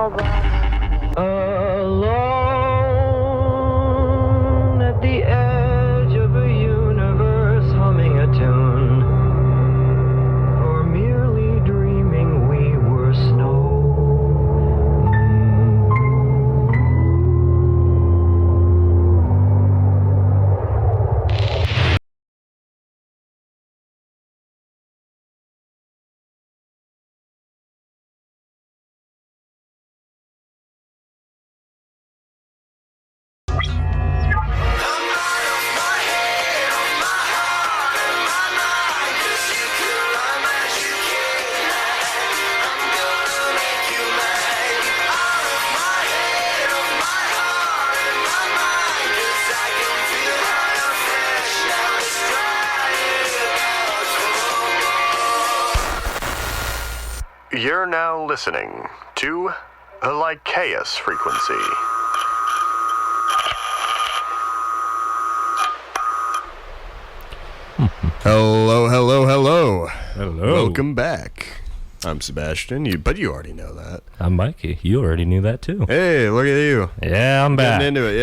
Alone at the edge of a universe, humming a tune, or merely dreaming we were snow. You're now listening to the Lycaeus Frequency. Hello, hello, hello. Hello. Welcome back. I'm Sebastian, but you already know that. I'm Mikey. You already knew that too. Hey, look at you. Yeah, I'm back. Getting into it.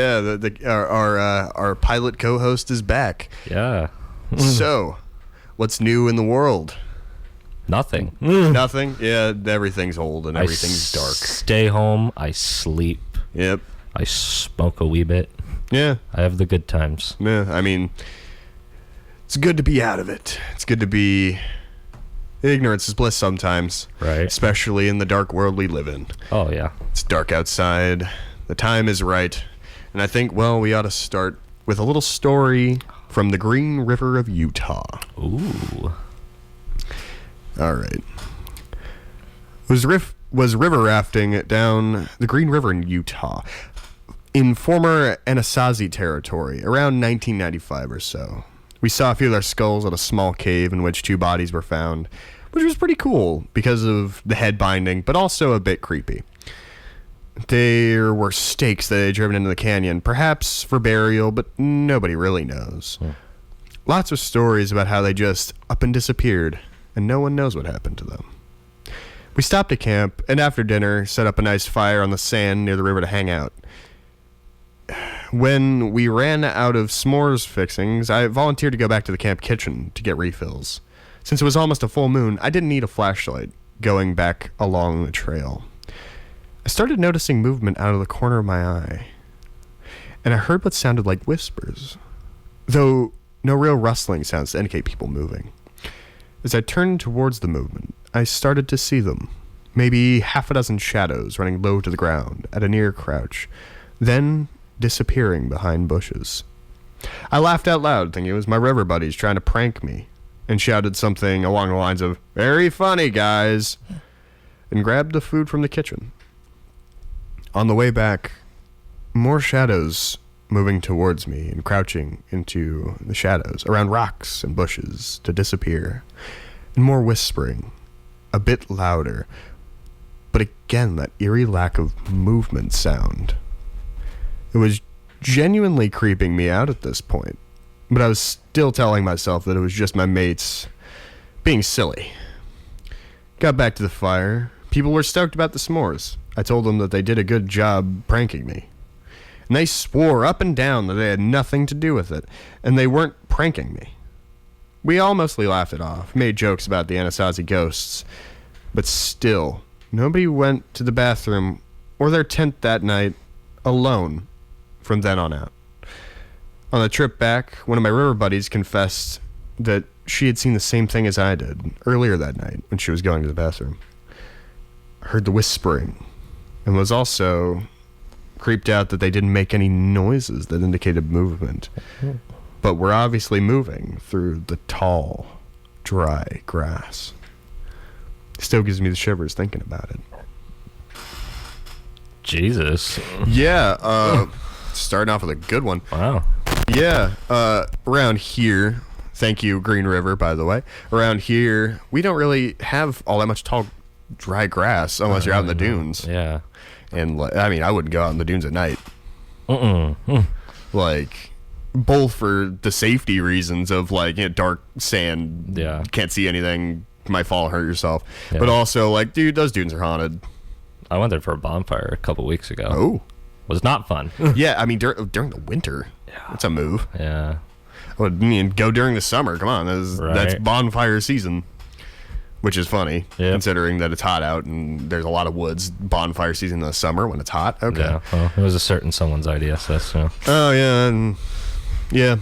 Yeah, our pilot co-host is back. Yeah. So, what's new in the world? Nothing. Nothing? Yeah, everything's old and everything's dark. Stay home. I sleep. Yep. I smoke a wee bit. Yeah. I have the good times. Yeah, I mean, it's good to be out of it. It's good to be... Ignorance is bliss sometimes. Right. Especially in the dark world we live in. Oh, yeah. It's dark outside. The time is right. And I think, well, we ought to start with a little story from the Green River of Utah. Ooh. All right. Was river rafting down the Green River in Utah in former Anasazi territory around 1995 or so. We saw a few of their skulls at a small cave in which two bodies were found, which was pretty cool because of the head binding, but also a bit creepy. There were stakes that they had driven into the canyon, perhaps for burial, but nobody really knows. Lots of stories about how they just up and disappeared, and no one knows what happened to them. We stopped at camp, and after dinner, set up a nice fire on the sand near the river to hang out. When we ran out of s'mores fixings, I volunteered to go back to the camp kitchen to get refills. Since it was almost a full moon, I didn't need a flashlight going back along the trail. I started noticing movement out of the corner of my eye, and I heard what sounded like whispers, though no real rustling sounds to indicate people moving. As I turned towards the movement, I started to see them, maybe half a dozen shadows running low to the ground at a near crouch, then disappearing behind bushes. I laughed out loud, thinking it was my river buddies trying to prank me, and shouted something along the lines of, "Very funny, guys," and grabbed the food from the kitchen. On the way back, more shadows moving towards me and crouching into the shadows around rocks and bushes to disappear, and more whispering, a bit louder, but again that eerie lack of movement sound. It was genuinely creeping me out at this point, but I was still telling myself that it was just my mates being silly. Got back to the fire. People were stoked about the s'mores. I told them that they did a good job pranking me. And they swore up and down that they had nothing to do with it, and they weren't pranking me. We all mostly laughed it off, made jokes about the Anasazi ghosts, but still, nobody went to the bathroom or their tent that night alone from then on out. On the trip back, one of my river buddies confessed that she had seen the same thing as I did earlier that night when she was going to the bathroom. I heard the whispering and was also creeped out that they didn't make any noises that indicated movement, but were obviously moving through the tall, dry grass. Still gives me the shivers thinking about it. Jesus. Yeah, starting off with a good one. Wow. Yeah, around here, thank you, Green River, by the way. Around here, we don't really have all that much tall, dry grass unless you're out in the dunes. Yeah. And, I mean, I wouldn't go out in the dunes at night. Mm-mm. Like, both for the safety reasons of, like, dark sand, Yeah. can't see anything, might fall, hurt yourself. Yeah. But also, like, dude, those dunes are haunted. I went there for a bonfire a couple weeks ago. Oh. Was not fun. Yeah, I mean, during the winter, that's a move. Yeah. Well, I mean, go during the summer. Come on, that's Right. bonfire season, which is funny Yep. considering that it's hot out and there's a lot of woods. Bonfire season in the summer when it's hot. Okay. Yeah. Well, it was a certain someone's idea, so that's, Oh yeah, yeah.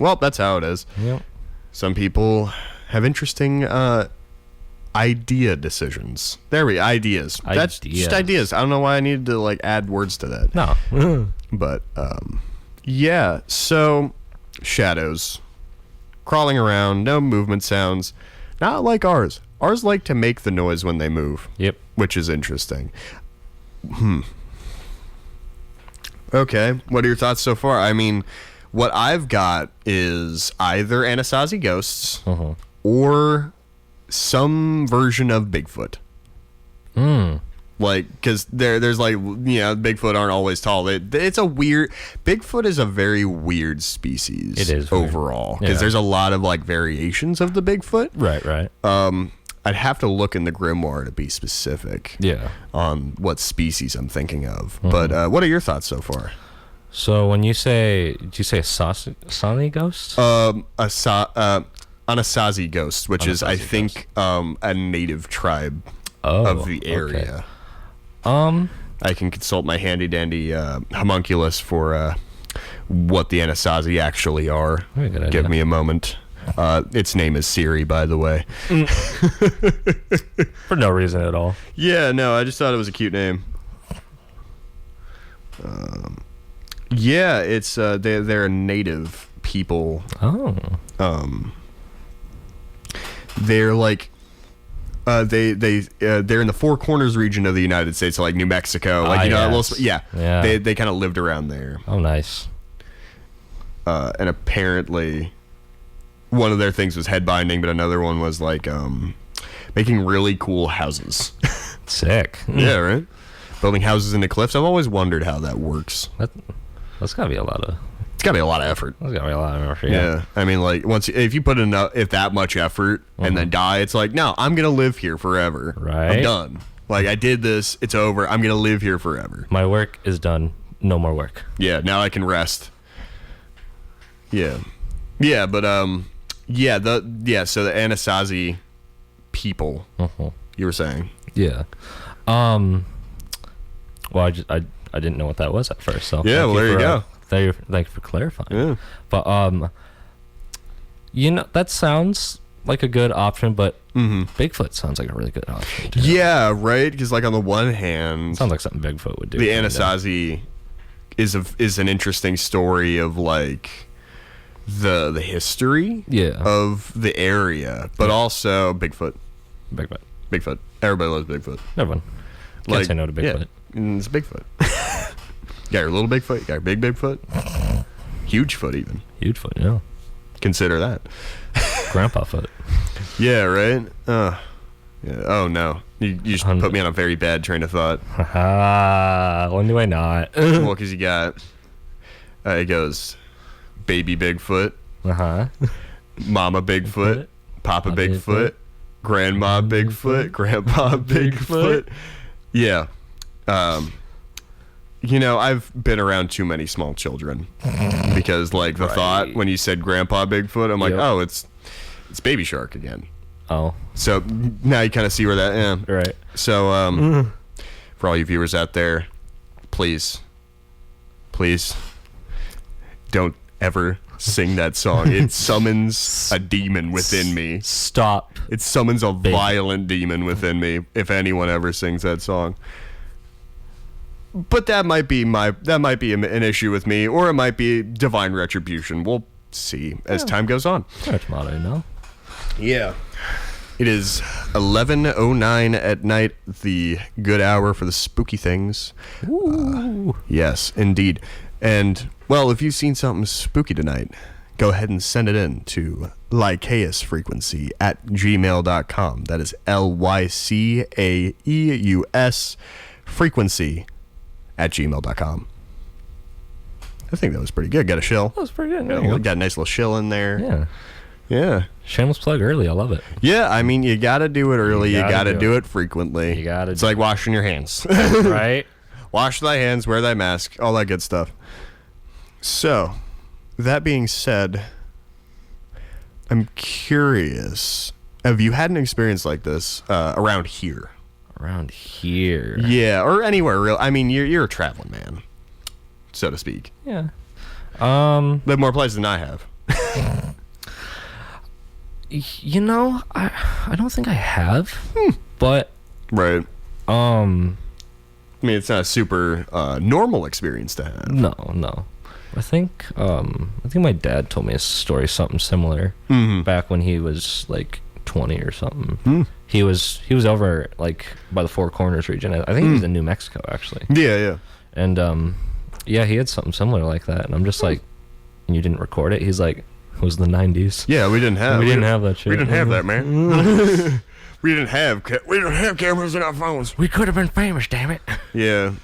Well, that's how it is. Yep. Some people have interesting idea decisions. There we ideas. That's just ideas. I don't know why I needed to like add words to that. No. But yeah. So shadows crawling around, no movement sounds, not like ours. Ours like to make the noise when they move. Yep. Which is interesting. Okay, what are your thoughts so far? I mean, what I've got is either Anasazi ghosts or some version of Bigfoot. Like, because there's like, Bigfoot aren't always tall. It's a weird... Bigfoot is a very weird species. It is weird. Overall. Because Yeah. there's a lot of, like, variations of the Bigfoot. Right. I'd have to look in the grimoire to be specific Yeah. on what species I'm thinking of. But what are your thoughts so far? So when you say, did you say a Sani ghost? Anasazi ghost, which is, I Anasazi think, a native tribe Oh, of the area. Okay. I can consult my handy-dandy homunculus for what the Anasazi actually are. Very good idea. Give me a moment. Its name is Siri, by the way. For no reason at all. Yeah, no, I just thought it was a cute name. Yeah, it's they're a native people. Oh. They're like they're in the Four Corners region of the United States, so like New Mexico, like yes. yeah. Yeah. They kind of lived around there. Oh, nice. And apparently one of their things was head binding, but another one was like making really cool houses. Sick. Yeah, right? Building houses into cliffs. I've always wondered how that works. That's gotta be a lot of. It's got to be a lot of effort. That's gotta be a lot of effort. Yeah. I mean, like, if you put if that much effort and then die, it's like, no, I'm going to live here forever. Right. I'm done. Like, I did this. It's over. I'm going to live here forever. My work is done. No more work. Yeah. Now I can rest. Yeah. Yeah. But, so the Anasazi people, you were saying. Yeah. Well, I didn't know what that was at first. So Yeah, well, there you go. Thank you for clarifying. Yeah. But that sounds like a good option, but Bigfoot sounds like a really good option too. Yeah, right? Because, like, on the one hand, Sounds like something Bigfoot would do. the kinda. Anasazi is an interesting story of, like, the history of the area, but also Bigfoot. Bigfoot. Everybody loves Bigfoot. Everyone. Can't say no to Bigfoot. Yeah, it's Bigfoot. You got your little Bigfoot, you got your big Bigfoot, huge foot even. Huge foot, yeah. Consider that. Grandpa foot. Yeah, right? Yeah. Oh, no. You just put me on a very bad train of thought. When do I not? Well, because you got, it goes baby Bigfoot, mama Bigfoot, papa Bigfoot, grandma Bigfoot, grandpa Bigfoot. Yeah. I've been around too many small children because, like, the thought when you said grandpa Bigfoot, I'm like, oh, it's Baby Shark again. Oh. So now you kind of see where that, Right. So, for all you viewers out there, please don't ever sing that song. It summons a demon within me. Stop. It summons a violent demon within me if anyone ever sings that song. But that might be an issue with me, or it might be divine retribution. We'll see as time goes on. Tomato, no? Yeah. It is 11:09 at night, the good hour for the spooky things. Ooh. Yes, indeed. And, well, if you've seen something spooky tonight, go ahead and send it in to Lycaeus Frequency at gmail.com. That is LYCAEUS Frequency at gmail.com. I think that was pretty good. Got a shill. That was pretty good. Got a nice little shill in there. Yeah. Yeah. Shameless plug early. I love it. Yeah, I mean, you got to do it early. You got gotta to do do it frequently. You gotta It's do like washing your hands. Right? Wash thy hands, wear thy mask, all that good stuff. So, that being said, I'm curious. Have you had an experience like this around here? Around here. Yeah, or anywhere real. I mean, you're a traveling man, so to speak. Yeah. Live more places than I have. You know, I don't think I have. But Right. I I mean, it's not a super normal experience to have. no. I think my dad told me a story something similar back when he was like 20 or something. He was over like by the Four Corners region. I think he was in New Mexico actually. Yeah. And yeah, he had something similar like that. And I'm just like, and you didn't record it? He's like, it was the 90s. Yeah, we didn't have that shit. We didn't have that, man. we didn't have cameras in our phones. We could have been famous, damn it. Yeah.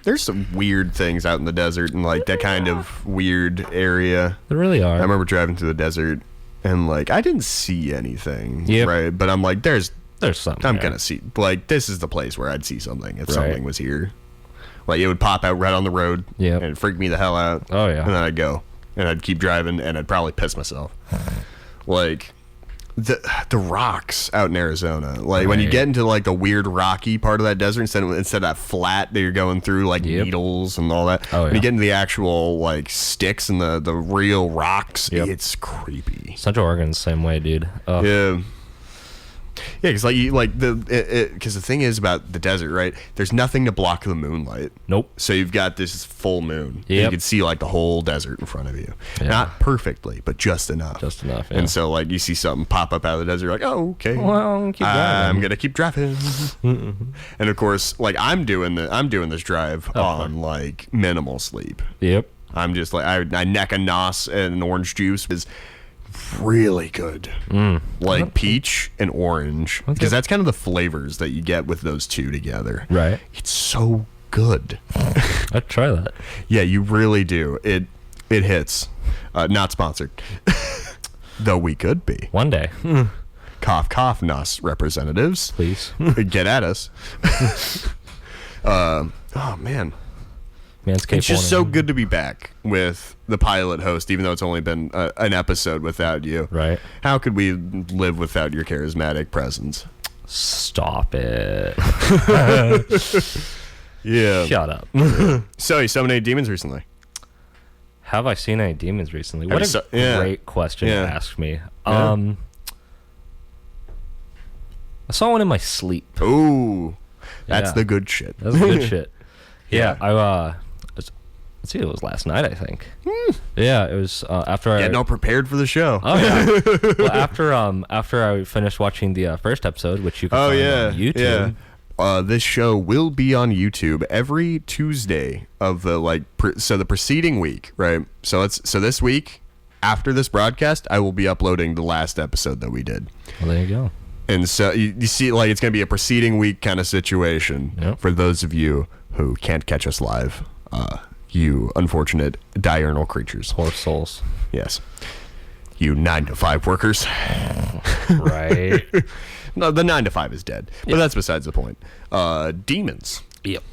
There's some weird things out in the desert and like that kind of weird area. There really are. I remember driving through the desert and like I didn't see anything. Yep. Right. But I'm like, there's something. I'm gonna see, like, this is the place where I'd see something if Right. something was here. Like, it would pop out right on the road. Yep. And it'd freak me the hell out. Oh, yeah. And then I'd go. And I'd keep driving, and I'd probably piss myself. Like, the rocks out in Arizona. Like, when you Right. get into, like, the weird rocky part of that desert, instead of that flat that you're going through, like, Yep. needles and all that. Oh, When you yeah. get into the actual, like, sticks and the real rocks, Yep. it's creepy. Central Oregon's the same way, dude. Ugh. Yeah. Yeah, because because the thing is about the desert, right? There's nothing to block the moonlight. Nope. So you've got this full moon. Yep. You can see like the whole desert in front of you. Yeah. Not perfectly, but just enough. Just enough, yeah. And so like you see something pop up out of the desert, you're like, oh, okay. Well, keep driving. I'm gonna keep driving. And of course, like I'm doing this drive on like minimal sleep. Yep. I'm just like I neck a nos and an orange juice is really good. Like peach and orange, because that's kind of the flavors that you get with those two together. Right. It's so good. I'd try that. Yeah, you really do. It hits. Not sponsored. Though we could be. One day. Cough, cough, nos representatives. Please. Get at us. Oh man. Manscaped It's just so warning. good to be back with the pilot host, even though it's only been an episode without you. Right. How could we live without your charismatic presence? Stop it. Yeah. Shut up. So, you summoned any demons recently? Have I seen any demons recently? Have What you a yeah. great question Yeah. to ask me. Yeah. I saw one in my sleep. Ooh. That's Yeah. the good shit. That's good shit. Yeah, Yeah. let's see, it was last night, I think. Yeah, it was after I Getting all prepared for the show. Oh yeah. Well, after I finished watching the first episode, which you can find on YouTube. Yeah. This show will be on YouTube every Tuesday of the the preceding week, right? So this week, after this broadcast, I will be uploading the last episode that we did. Well, there you go. And so you see, like, it's going to be a preceding week kind of situation. Yep. For those of you who can't catch us live. You unfortunate diurnal creatures. Poor souls. Yes. You 9-to-5 workers. Right. No, the 9 to 5 is dead. But that's besides the point. Demons. Yep.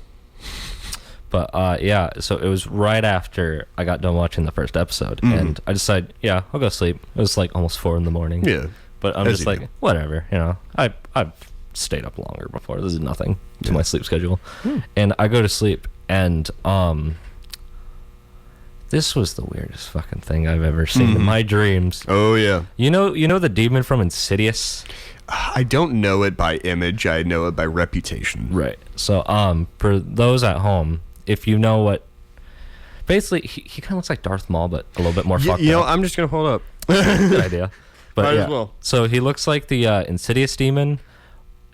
But yeah, so it was right after I got done watching the first episode, and I decided, yeah, I'll go sleep. It was like almost 4 a.m. Yeah. But I'm As just you like, do. whatever, you know. I've stayed up longer before. This is nothing to my sleep schedule. And I go to sleep, and this was the weirdest fucking thing I've ever seen in my dreams. Oh, yeah. You know the demon from Insidious? I don't know it by image. I know it by reputation. Right. So for those at home, if you know what, basically he kind of looks like Darth Maul, but a little bit more fucked You know, up. I'm just going to hold up. Good idea. But Might yeah. as well. So he looks like the Insidious demon,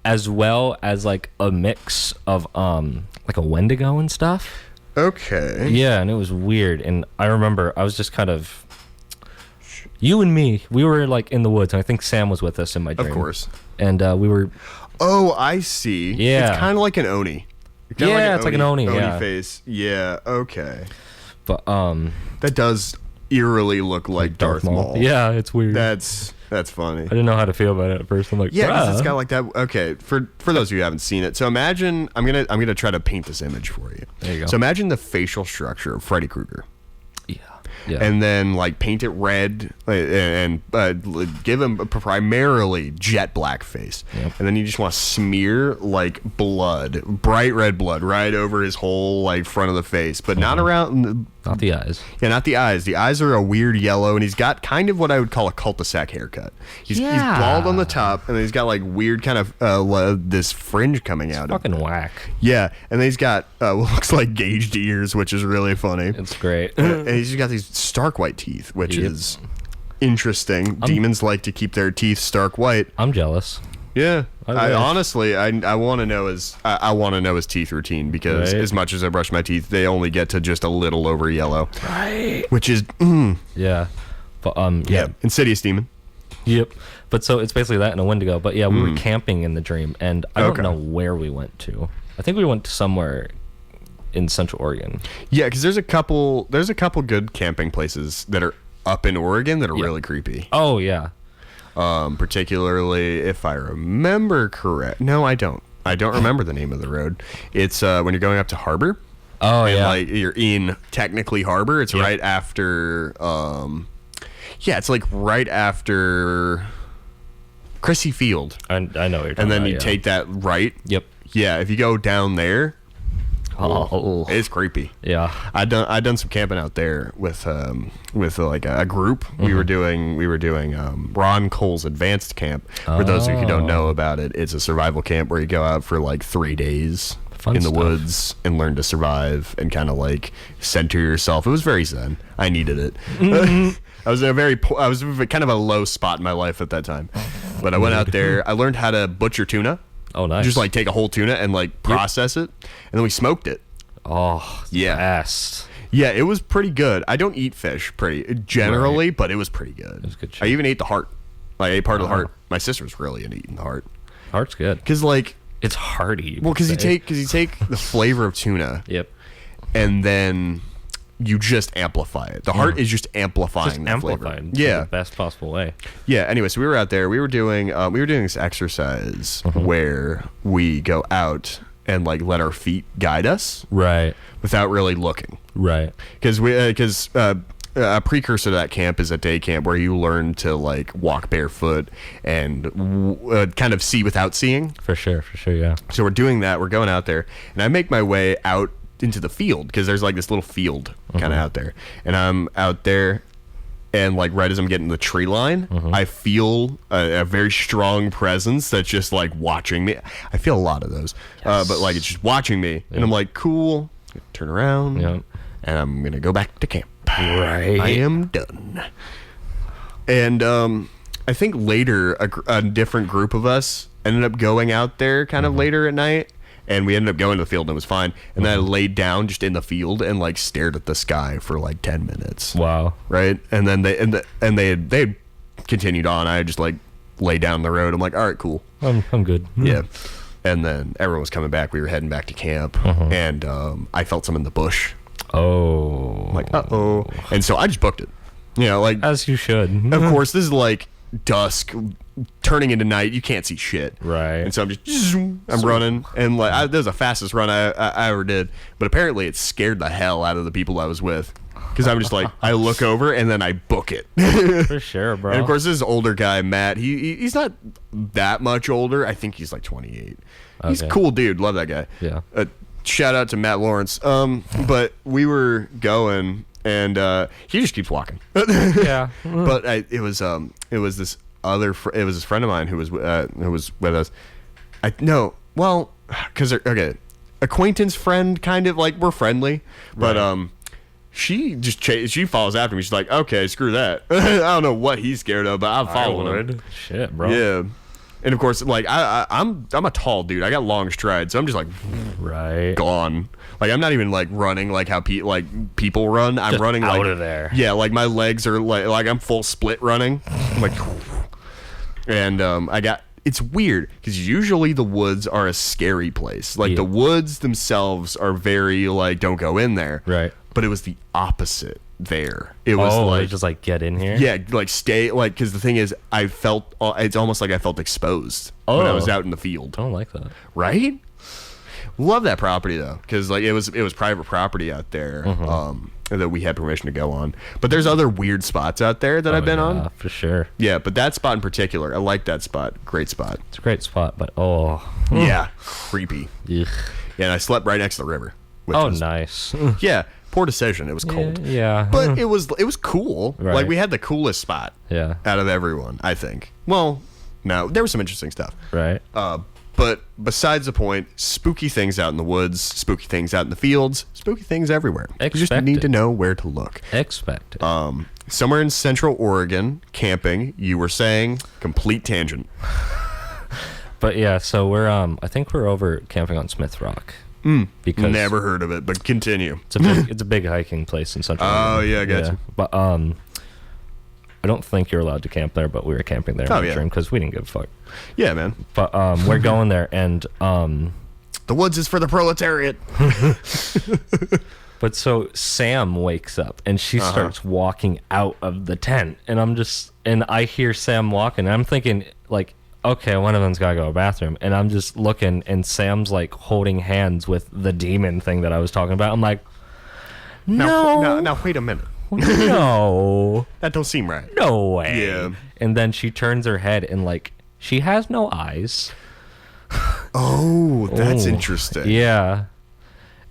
as well as like a mix of like a Wendigo and stuff. Okay. Yeah, and it was weird. And I remember I was just kind of, you and me, we were like in the woods, and I think Sam was with us in my dream. Of course. And we were, Oh, I see. Yeah. It's kind of like an Oni. Kinda Yeah, it's like an Oni, Oni yeah. face. Yeah, okay. but That does eerily look like Darth Maul. Yeah, it's weird. That's funny. I didn't know how to feel about it at first. I'm like, Yeah, because bruh. it's got like that. Okay, for those of you who haven't seen it, so imagine I'm gonna try to paint this image for you. There you go. So imagine the facial structure of Freddy Krueger. Yeah. And then like paint it red and give him a primarily jet black face. Yep. And then you just want to smear like blood, bright red blood, right over his whole like front of the face, but not around. Not the eyes. Yeah, not the eyes. The eyes are a weird yellow, and he's got kind of what I would call a cul-de-sac haircut. He's bald on the top, and then he's got like weird kind of this fringe coming out. Fucking whack. Yeah, and then he's got what looks like gauged ears, which is really funny. It's great. And he's got these stark white teeth, which is interesting. Demons like to keep their teeth stark white. I'm jealous. Yeah, I wish. honestly, I want to know his teeth routine, because Right. as much as I brush my teeth, they only get to just a little over yellow, Right. which is Yeah. But yeah, Insidious Demon. Yep. But so it's basically that and a Wendigo. But yeah, we were camping in the dream, and I don't Okay. know where we went to. I think we went to somewhere in Central Oregon. Yeah, because there's a couple good camping places that are up in Oregon that are really creepy. Oh yeah. Particularly if I remember correct. No, I don't. I don't remember the name of the road. It's when you're going up to Harbor. Oh And yeah. like you're in technically Harbor. It's right after yeah, it's like right after Crissy Field. I know what you're talking And then about, you yeah. take that right. Yep. Yeah, if you go down there, Oh. it's creepy. Yeah. I done some camping out there with like a group. We were doing Ron Cole's advanced camp. For those of you who don't know about it, it's a survival camp where you go out for like 3 days Fun in the stuff. woods and learn to survive and kind of like center yourself. It was very zen. I needed it. I was kind of a low spot in my life at that time. But I went out there. I learned how to butcher tuna. Oh nice. Just like take a whole tuna and like process it, and then we smoked it. Oh Yeah. best. Yeah, it was pretty good. I don't eat fish generally, but it was pretty good. It was good shit. I even ate the heart. I ate part of the heart. My sister was really into eating the heart. Heart's good. Cause like, It's hearty. well, cause you say. take the flavor of tuna, Yep. and then you just amplify it. The heart is just amplifying Just the flavor. amplified. in Yeah, the best possible way. yeah. Anyway, so we were out there. We were doing this exercise where we go out and like let our feet guide us Right. without really looking. Right. Because a precursor to that camp is a day camp where you learn to like walk barefoot and kind of see without seeing. For sure. Yeah. So we're doing that. We're going out there, and I make my way out into the field because there's like this little field kind of out there, and I'm out there. And like right as I'm getting to the tree line, I feel a very strong presence that's just like watching me. I feel a lot of those, but like it's just watching me, and I'm like, cool. Turn around, Yep. and I'm gonna go back to camp. Right. I am done. And I think later a different group of us ended up going out there kind of later at night. And we ended up going to the field and it was fine. And then I laid down just in the field and like stared at the sky for like 10 minutes. Wow. Right. And then they continued on. I just like lay down the road. I'm like, all right, cool. I'm good. Yeah. And then everyone was coming back. We were heading back to camp. And I felt some in the bush. Oh. I'm like, uh-oh. And so I just booked it. You know, like, As you should. of course, this is like dusk turning into night. You can't see shit. Right. And so I'm just running, and like that was the fastest run I ever did. But apparently it scared the hell out of the people I was with, because I'm just like, I look over and then I book it. For sure, bro. And of course, this older guy, Matt, he's not that much older. I think he's like 28. He's a Okay. cool dude. Love that guy. Yeah. Shout out to Matt Lawrence. But we were going, and he just keeps walking. Yeah. But it was this friend of mine who was with us. Acquaintance friend, kind of like we're friendly, but Right. she just she follows after me. She's like, okay, screw that. I don't know what he's scared of, but I'm following him. Shit, bro. Yeah, and of course, like I'm a tall dude. I got long strides, so I'm just like Right. gone. Like I'm not even like running like how people run. I'm Just running out like of there. Yeah, like my legs are like I'm full split running. I'm like, and it's weird because usually the woods are a scary place. Like the woods themselves are very like don't go in there. Right. but it was the opposite there. It was like just like get in here. yeah, like stay like because the thing is, I felt it's almost like I felt exposed when I was out in the field. I don't like that. Right? Love that property though, because like it was private property out there that we had permission to go on. But there's other weird spots out there that I've been on. For sure. Yeah, but that spot in particular, I like that spot. Great spot. It's a great spot, but Yeah, creepy. Ugh. Yeah, and I slept right next to the river. Which Oh, was, nice. Yeah, poor decision. It was cold. Yeah. But it was cool. Right. Like we had the coolest spot Yeah. out of everyone, I think. Well, no, there was some interesting stuff. Right. But besides the point, spooky things out in the woods, spooky things out in the fields, spooky things everywhere. You just need Expected. to know where to look. Expected. Somewhere in Central Oregon, camping, you were saying, complete tangent. But yeah, so we're I think we're over camping on Smith Rock. Because Never heard of it, but continue. it's a big hiking place in Central Oregon. Oh, yeah, I got you. But I don't think you're allowed to camp there, but we were camping there because we didn't give a fuck. Yeah, man. But we're going there, and The woods is for the proletariat. but so Sam wakes up and she starts walking out of the tent, and I hear Sam walking, and I'm thinking like, okay, one of them's gotta go to the bathroom, and I'm just looking, and Sam's like holding hands with the demon thing that I was talking about. I'm like, Now, wait a minute. no, That don't seem right. no way. Yeah. And then she turns her head, and like she has no eyes. Oh, that's Oh, interesting. Yeah.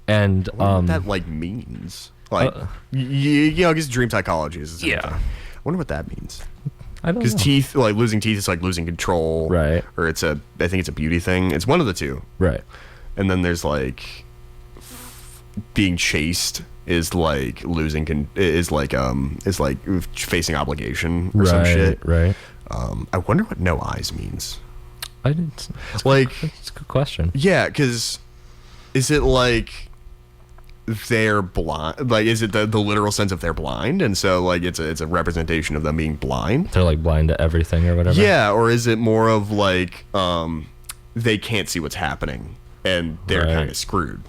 And I wonder what that like means. Like, you know, because dream psychology is. Yeah. I wonder what that means. I don't know. Because teeth, like losing teeth, is like losing control, Right. Or I think it's a beauty thing. It's one of the two. Right. And then there's like being chased is like is like facing obligation or some shit. Right. I wonder what no eyes means. I didn't. Like, It's a good question. yeah, because is it like they're blind? Like, is it the literal sense of they're blind, and so like it's a representation of them being blind? They're like blind to everything or whatever. Yeah, or is it more of like they can't see what's happening and they're Right. kind of screwed?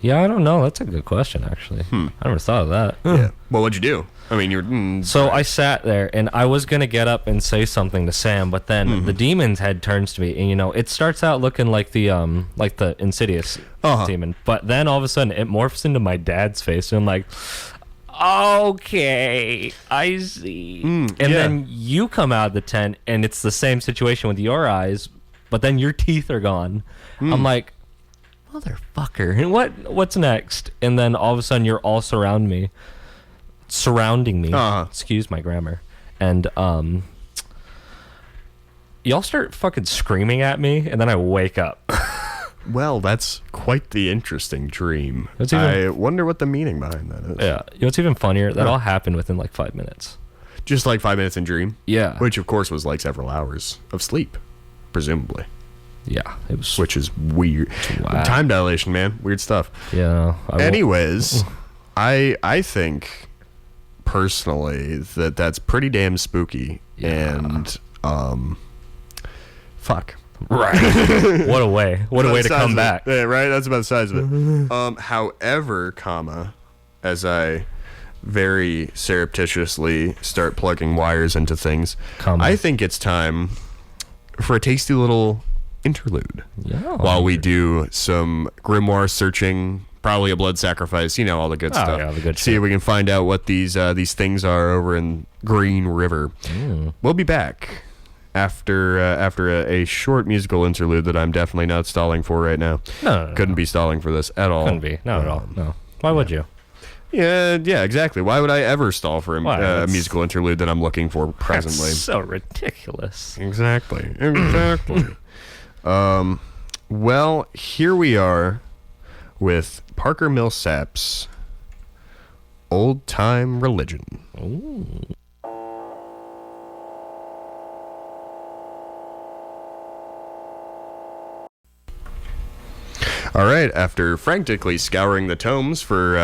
Yeah, I don't know. That's a good question, actually. I never thought of that. Yeah. Well, what'd you do? I mean, you're So I sat there, and I was gonna get up and say something to Sam, but then the demon's head turns to me, and it starts out looking like the Insidious demon, but then all of a sudden it morphs into my dad's face, and I'm like, okay, I see. And then you come out of the tent, and it's the same situation with your eyes, but then your teeth are gone. I'm like, motherfucker, and what's next? And then all of a sudden you're all surrounding me. Excuse my grammar. And y'all start fucking screaming at me, and then I wake up. Well, that's quite the interesting dream. It's even- I wonder what the meaning behind that is. Yeah. What's even funnier, that all happened within like 5 minutes. Just like 5 minutes in dream? Yeah. Which, of course, was like several hours of sleep, presumably. Yeah. It was. Which is weird. Wow. Time dilation, man. Weird stuff. Yeah. Anyways, I think personally that's pretty damn spooky. Yeah. And fuck. Right. What a way to come back. Yeah, right? That's about the size of it. However, as I very surreptitiously start plugging wires into things, I think it's time for a tasty little interlude. Yeah. While we do some grimoire searching, probably a blood sacrifice, all the good stuff. Yeah, the good See shit. if we can find out what these things are over in Green River. We'll be back after a short musical interlude that I'm definitely not stalling for right now. No. Couldn't be stalling for this at all. Couldn't be. Not at all. No. Why would you? Yeah, exactly. Why would I ever stall for Why? a That's- musical interlude that I'm looking for presently? That's so ridiculous. Exactly. Well, here we are with Parker Millsap's Old Time Religion. Ooh. All right, after frantically scouring the tomes for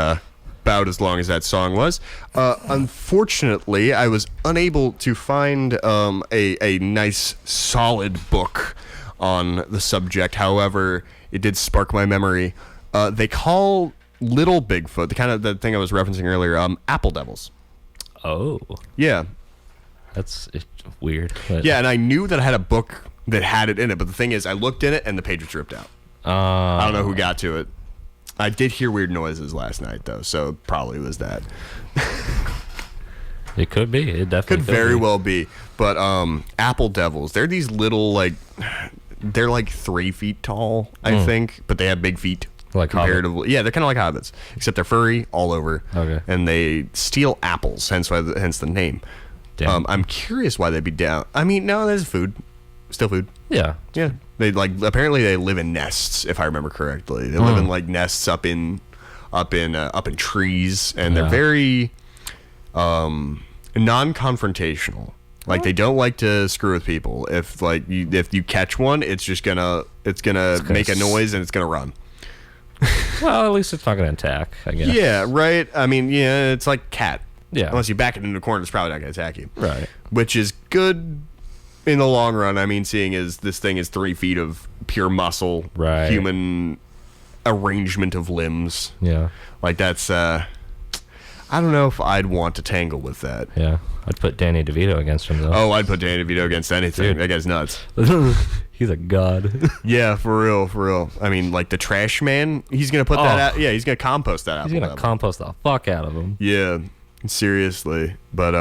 about as long as that song was, unfortunately, I was unable to find a nice, solid book on the subject. However, it did spark my memory. They call little Bigfoot, the thing I was referencing earlier, apple devils. Oh, Yeah. that's weird. But, Yeah, and I knew that I had a book that had it in it, but the thing is, I looked in it and the page was ripped out. I don't know who got to it. I did hear weird noises last night, though, so it probably was that. It could be. It definitely Could very well be. But apple devils, they're these little, they're like 3 feet tall, I think, but they have big feet. Like comparatively. Yeah, they're kind of like hobbits, except they're furry all over. Okay. And they steal apples, hence the name. Damn. I'm curious why they'd be down. I mean, no, there's food. Still food. Yeah. Yeah. They apparently they live in nests, if I remember correctly. They live in nests up in trees, and they're very non-confrontational. Like they don't like to screw with people. If you catch one, it's gonna make a noise and it's gonna run. Well, at least it's not gonna attack, I guess. Yeah, right. I mean, yeah, it's like cat. Yeah. Unless you back it into the corner, it's probably not gonna attack you. Right. Which is good in the long run. I mean, seeing as this thing is 3 feet of pure muscle, right, human arrangement of limbs. Yeah. Like that's I don't know if I'd want to tangle with that. Yeah. I'd put Danny DeVito against him though. Oh, I'd put Danny DeVito against anything. Dude. That guy's nuts. He's a god. Yeah, for real. I mean, like the trash man, he's gonna put that out. Yeah, he's gonna compost that apple. He's gonna compost the fuck out of him. Yeah, seriously. But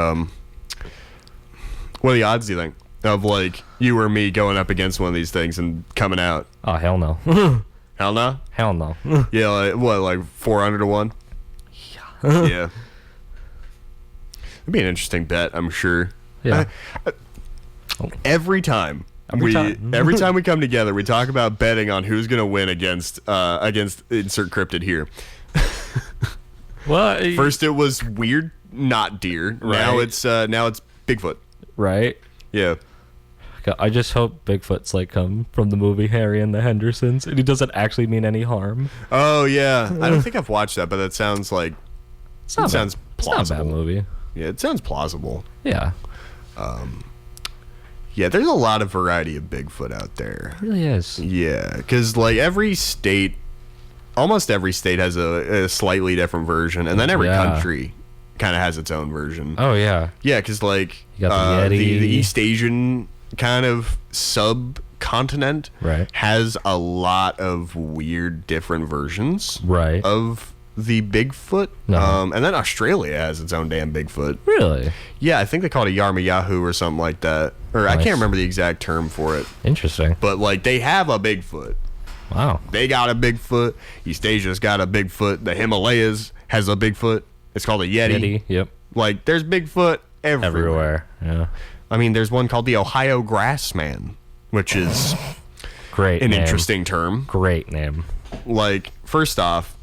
what are the odds, do you think, of like you or me going up against one of these things and coming out? Oh, hell no. Hell no. Hell no. Yeah, like 400 to 1? Yeah. Yeah. It'd be an interesting bet, I'm sure. Yeah. Every time we come together, we talk about betting on who's gonna win against insert cryptid here. Well, first it was weird, not deer. Right. Now it's Bigfoot. Right. Yeah. I just hope Bigfoot's like from the movie Harry and the Hendersons, and he doesn't actually mean any harm. Oh yeah, I don't think I've watched that, but that sounds like sounds plausible. It's not a bad movie. Yeah, it sounds plausible. Yeah. Yeah, there's a lot of variety of Bigfoot out there. It really is. Yeah, because like almost every state has a slightly different version, and then every country kind of has its own version. Oh yeah. Yeah, because like you got the East Asian kind of subcontinent has a lot of weird different versions of the Bigfoot. And then Australia has its own damn Bigfoot. Really? Yeah, I think they call it a Yarmayahu or something like that. Or I can't remember the exact term for it. Interesting. But like they have a Bigfoot. Wow. They got a Bigfoot. East Asia's got a Bigfoot. The Himalayas has a Bigfoot. It's called a Yeti. Yep. Like there's Bigfoot everywhere. Yeah. I mean, there's one called the Ohio Grassman, which is an interesting term. Great name. Like, first off,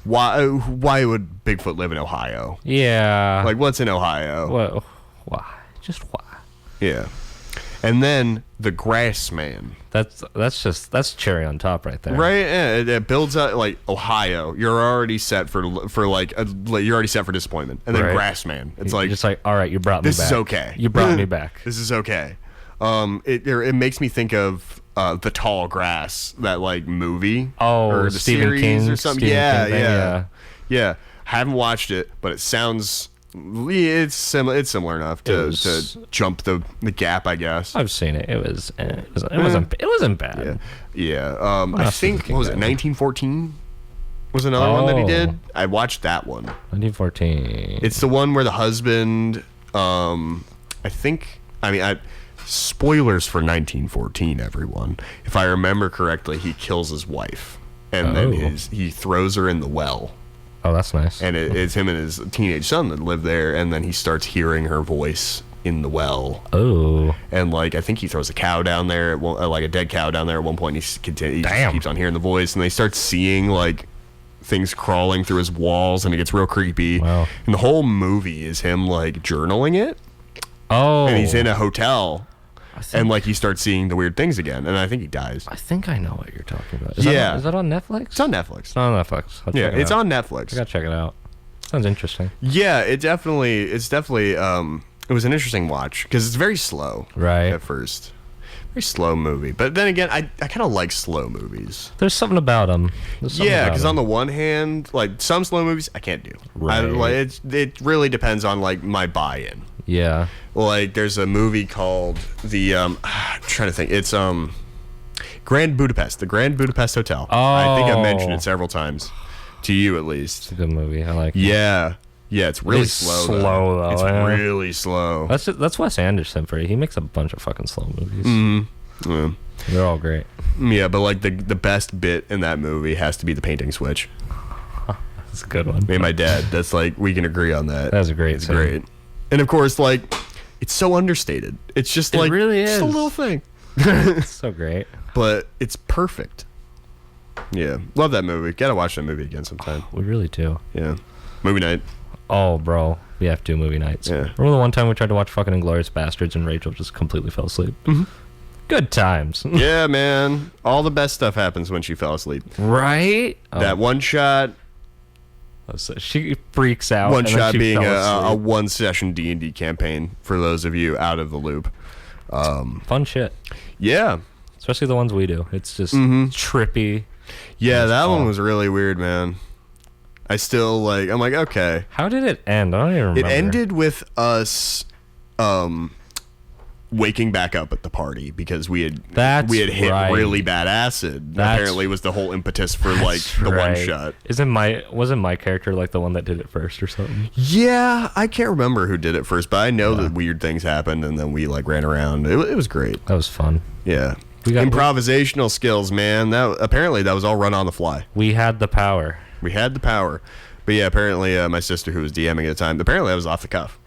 why would Bigfoot live in Ohio? Yeah. Like, what's in Ohio? Well, why? Just why? Yeah. And then the Grassman. That's cherry on top right there. Right? Yeah, it builds up like Ohio. You're already set for you're already set for disappointment. And then Grassman. It's like just like, all right, you brought me back. This is okay. You brought me back. This is okay. It makes me think of The Tall Grass, that like movie. Oh, or the Stephen series King or something. Stephen King Yeah. Haven't watched it, but it sounds it's similar enough to jump the gap, I guess. I've seen it. It wasn't bad. Yeah. I think what was it? 1914 was another one that he did. I watched that one. 1914. It's the one where the husband. Spoilers for 1914, everyone. If I remember correctly, he kills his wife, and then he throws her in the well. Oh, that's nice. And it's him and his teenage son that live there, and then he starts hearing her voice in the well. Oh. And like I think he throws a cow down there, like a dead cow down there at one point. He just keeps on hearing the voice, and they start seeing like things crawling through his walls, and it gets real creepy. Wow. And the whole movie is him like journaling it. Oh. And he's in a hotel. And like he starts seeing the weird things again, and I think he dies. I think I know what you're talking about. Is that on Netflix? It's on Netflix. It's on Netflix. It's on Netflix. I gotta check it out. Sounds interesting. Yeah, it's definitely it was an interesting watch because it's very slow at first. very slow movie. But then again, I kind of like slow movies. There's something about them. Yeah, because on the one hand, like some slow movies I can't do. Right. It really depends on like my buy-in. Yeah. Like there's a movie called I'm trying to think. It's Grand Budapest, the Grand Budapest Hotel. Oh. I think I've mentioned it several times to you at least. It's a good movie. I like it. Yeah. Yeah, it's really It's slow. slow, though, It's yeah. really slow. That's Wes Anderson for you. He makes a bunch of fucking slow movies. Yeah. They're all great. Yeah, but like the best bit in that movie has to be the painting switch. That's a good one. Me and my dad. That's like we can agree on that. That's a great It's scene. great. And of course, like it's so understated. It's just It like really just is. a little thing, It's so great. but it's perfect. Yeah, love that movie. Gotta watch that movie again sometime. We really do. Yeah, movie night. Oh, bro. We have to do movie nights. Yeah. Remember the one time we tried to watch fucking Inglourious Bastards and Rachel just completely fell asleep? Good times. Yeah, man. All the best stuff happens when she fell asleep. Right? That one shot. So she freaks out. One and then shot she being fell a asleep. one session D&D campaign for those of you out of the loop. Fun shit. Yeah. Especially the ones we do. It's just trippy. Yeah, That's that all. one was really weird, man. I still like I'm like, okay. How did it end? I don't even remember. It ended with us waking back up at the party because we had hit right. really bad acid. That's- Apparently was the whole impetus for like That's the one right. shot. Wasn't my character like the one that did it first or something? Yeah, I can't remember who did it first, but I know that weird things happened and then we like ran around. It was great. That was fun. Yeah. We got- Improvisational skills, man. Apparently that was all run on the fly. We had the power. We had the power. But yeah, apparently my sister who was DMing at the time, apparently that was off the cuff.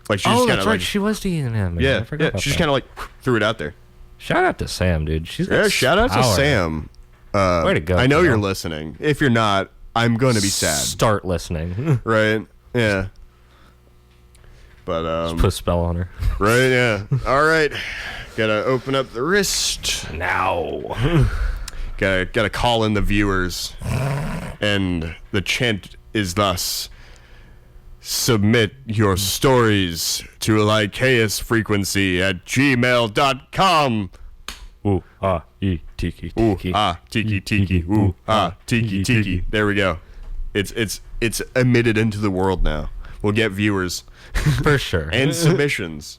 Like she just Oh, kind that's of right. like She was DNM. yeah, I forgot yeah. about She just that. kind of like threw it out there. Shout out to Sam, dude. She's got Yeah, shout out to power. Sam. Way to go, I know Sam. you're listening. If you're not, I'm going to be sad. Start listening. Right? Yeah. But Put a spell on her. right, yeah. All right. Gotta open up the wrist. Now. Gotta call in the viewers. And the chant is thus: submit your stories to Lycaeus Frequency at gmail.com. Ooh, ah, ee, tiki, Ooh, tiki. ah, tiki, tiki. Ooh, ah, tiki, tiki. There we go. It's emitted into the world now. We'll get viewers For sure. and submissions.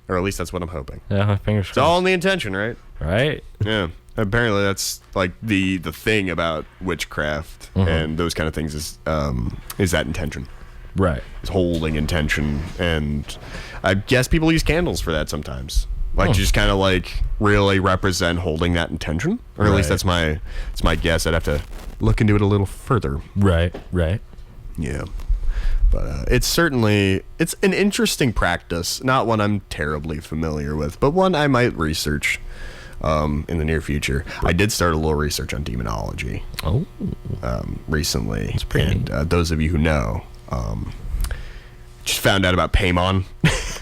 Or at least that's what I'm hoping. Yeah, my fingers It's all crossed. in the intention, right? Right? Yeah. Apparently that's like the thing about witchcraft and those kind of things is that intention. Right. Is holding intention, and I guess people use candles for that sometimes. Like to just kind of like really represent holding that intention. Or at least Right. that's my guess. I'd have to look into it a little further. Right. Yeah. But it's an interesting practice, not one I'm terribly familiar with, but one I might research in the near future. I did start a little research on demonology Oh. recently. That's pretty and those of you who know, just found out about Paimon,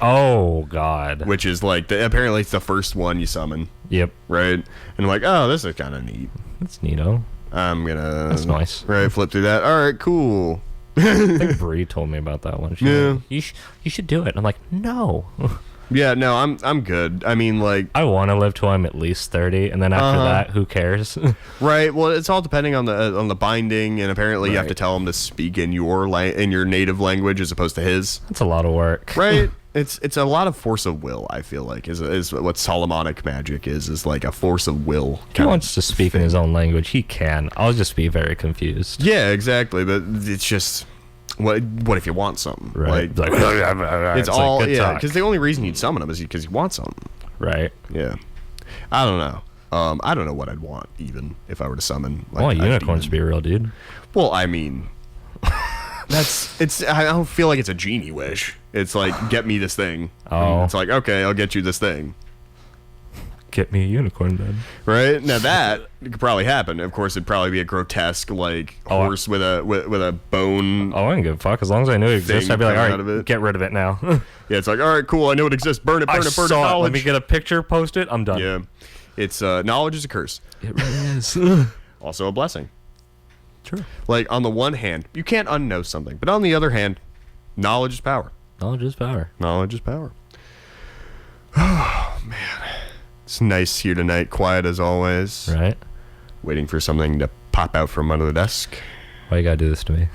Oh, God. which is like, apparently it's the first one you summon, Yep. right? And I'm like, oh, this is kind of neat. That's neato. I'm gonna... That's nice. Right, flip through that. All right, cool. I think Bree told me about that one. She Yeah. was like, you should do it. And I'm like, no. Yeah, no, I'm good. I mean, like... I want to live till I'm at least 30, and then after that, who cares? Right. Well, it's all depending on the binding, and apparently you have Right. to tell him to speak in your native language as opposed to his. That's a lot of work. Right. It's a lot of force of will. I feel like is what Solomonic magic is like a force of will. If he wants to speak in his own language, he can. I'll just be very confused. Yeah, exactly. But it's just what if you want something? Right. Like, it's like, all good yeah. talk. Because the only reason you'd summon him is because you want something. Right. Yeah. I don't know. I don't know what I'd want even if I were to summon. I want a unicorns to demon. be real, dude. Well, I mean, I don't feel like it's a genie wish. It's like, get me this thing. Oh. It's like, okay, I'll get you this thing. Get me a unicorn, then. Right? Now that could probably happen. Of course, it'd probably be a grotesque, like, horse with a bone. Oh, I don't give a fuck. As long as I knew it exists, Thing I'd be like, coming all out of right, it. get rid of it now. Yeah, it's like, all right, cool, I know it exists. Burn it, burn I it, burn it. saw it. Knowledge. Let me get a picture, post it. I'm done. Yeah. It's, knowledge is a curse. It really is. Also a blessing. True. Like, on the one hand, you can't unknow something. But on the other hand, knowledge is power. Knowledge is power. Knowledge is power. Oh, man. It's nice here tonight, quiet as always. Right? Waiting for something to pop out from under the desk. Why you gotta do this to me?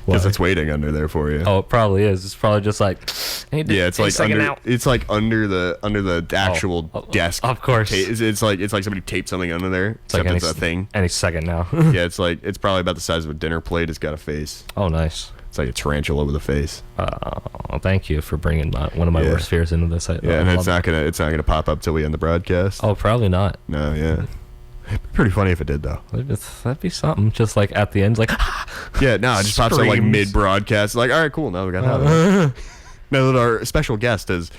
Because it's waiting under there for you. Oh, it probably is. It's probably just like. Yeah, it's like under. It's like under the actual desk. Of course. It's like somebody taped something under there. It's like it's a thing. Any second now. Yeah, it's probably about the size of a dinner plate. It's got a face. Oh, nice. It's like a tarantula with a face. Oh, thank you for bringing one of my worst fears into this. And it's not gonna pop up till we end the broadcast. Oh, probably not. No, yeah. It'd be pretty funny if it did, though. That'd be something. Just like at the end, like. Yeah, no, it just pops up like mid-broadcast. Like, all right, cool. Now we got that. Now that our special guest has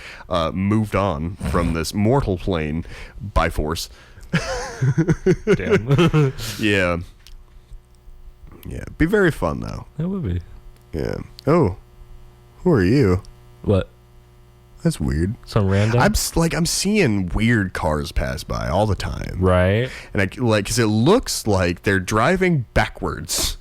moved on from this mortal plane by force. Damn. Yeah. Yeah, be very fun, though. It would be. Yeah. Oh, who are you? What? That's weird. Some random. I'm seeing weird cars pass by all the time. Right. And because it looks like they're driving backwards.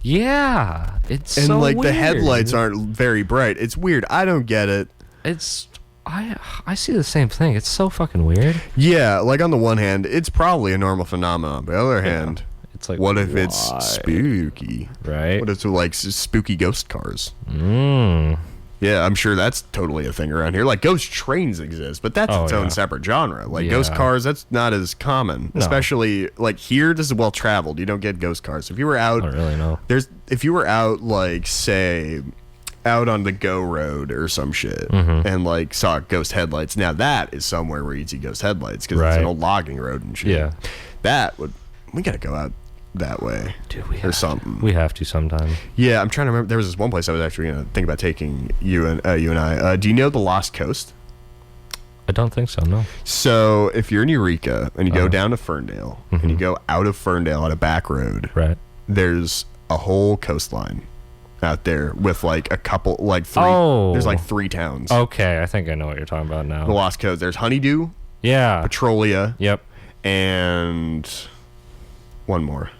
Yeah, it's and so like weird. The headlights aren't very bright. It's weird. I don't get it. I see the same thing. It's so fucking weird. Yeah, like on the one hand, it's probably a normal phenomenon. On the other hand, it's like, what if it's spooky? Right. What if it's like spooky ghost cars? Mm. Yeah, I'm sure that's totally a thing around here. Like ghost trains exist, but that's its own separate genre. Like ghost cars, that's not as common. No. Especially like here, this is well traveled. You don't get ghost cars. If you were out, I don't really know. If you were out, like say, out on the Go Road or some shit, and like saw ghost headlights. Now that is somewhere where you'd see ghost headlights because it's an old logging road and shit. Yeah, we gotta go out that way, dude. Or something. We have to sometime. Yeah, I'm trying to remember. There was this one place I was actually gonna think about taking you and I. Do you know the Lost Coast? I don't think so. No. So if you're in Eureka and you go down to Ferndale and you go out of Ferndale on a back road, right? There's a whole coastline out there with like a couple, like three. Oh. There's like 3 towns. Okay, I think I know what you're talking about now. The Lost Coast. There's Honeydew. Yeah. Petrolia. Yep. And one more.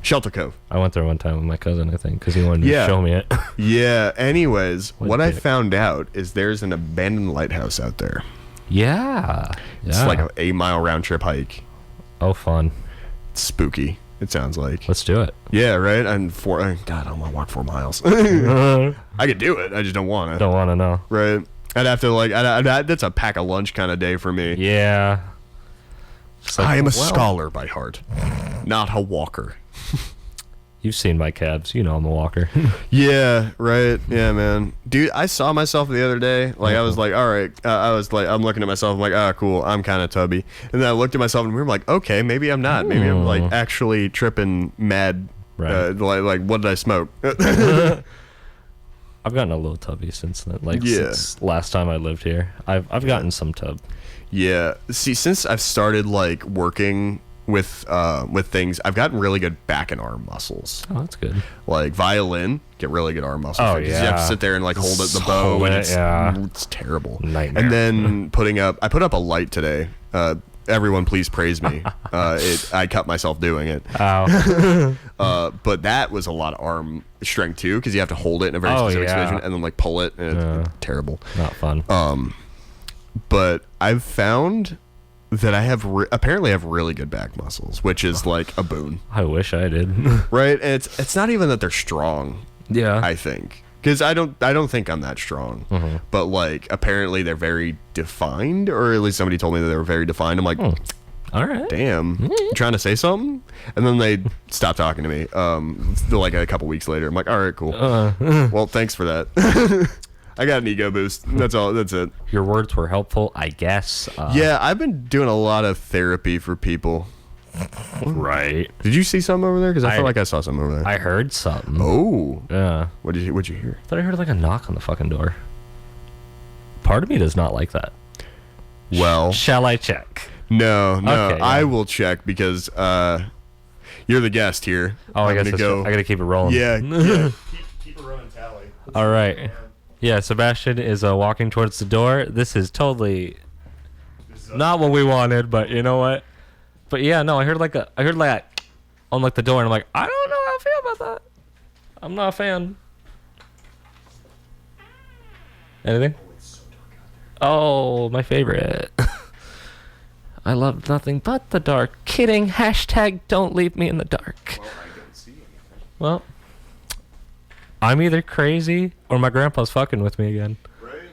Shelter Cove. I went there one time with my cousin, I think, because he wanted to show me it. Yeah. Anyways, what I found out is there's an abandoned lighthouse out there. Yeah. It's like an 8-mile round trip hike. Oh, fun. It's spooky. It sounds like. Let's do it. Yeah, right? And God, I don't want to walk 4 miles. I could do it. I just don't want to. Don't want to know. Right. I'd have to that's a pack a lunch kind of day for me. Yeah. Like, I am a scholar by heart, not a walker. You've seen my cabs. You know I'm a walker. Yeah, right. Yeah, man. Dude, I saw myself the other day. Like, I was like, all right. I'm looking at myself. I'm like, ah, cool. I'm kind of tubby. And then I looked at myself in the mirror. I'm like, okay, maybe I'm not. Maybe I'm like actually tripping mad. Right. Like, what did I smoke? I've gotten a little tubby since then. Since last time I lived here, I've gotten some tub. Yeah. See, since I've started like working with things, I've gotten really good back and arm muscles. Oh, that's good. Like violin, get really good arm muscles. Oh, yeah. You have to sit there and like hold the bow, and it's terrible. Nightmare. And then I put up a light today. Everyone, please praise me. I cut myself doing it. Ow. But that was a lot of arm strength too, because you have to hold it in a very specific position and then like pull it, and it's terrible. Not fun. But I've found that I have apparently have really good back muscles, which is like a boon. I wish I did. Right? And it's not even that they're strong. Yeah. I think. Because I don't think I'm that strong. But like apparently they're very defined, or at least somebody told me that they were very defined. I'm like, all right. Damn. You trying to say something? And then they stopped talking to me. Like a couple weeks later. I'm like, all right, cool. Well, thanks for that. I got an ego boost. That's all. That's it. Your words were helpful, I guess. Yeah, I've been doing a lot of therapy for people. Right. Did you see something over there? Because I feel like I saw something over there. I heard something. Oh. Yeah. What'd you hear? I thought I heard like a knock on the fucking door. Part of me does not like that. Well. Shall I check? No. Okay, I will check because you're the guest here. Oh, I guess I gotta keep it rolling. Yeah. Keep a running tally. All right. Yeah, Sebastian is walking towards the door. This is totally not what we wanted, but you know what? But yeah, no, I heard like on like the door, and I'm like, I don't know how I feel about that. I'm not a fan. Anything? Oh, my favorite. I loved nothing but the dark. Kidding. Hashtag don't leave me in the dark. Well, I don't see anything. Well, I'm either crazy or my grandpa's fucking with me again. Right?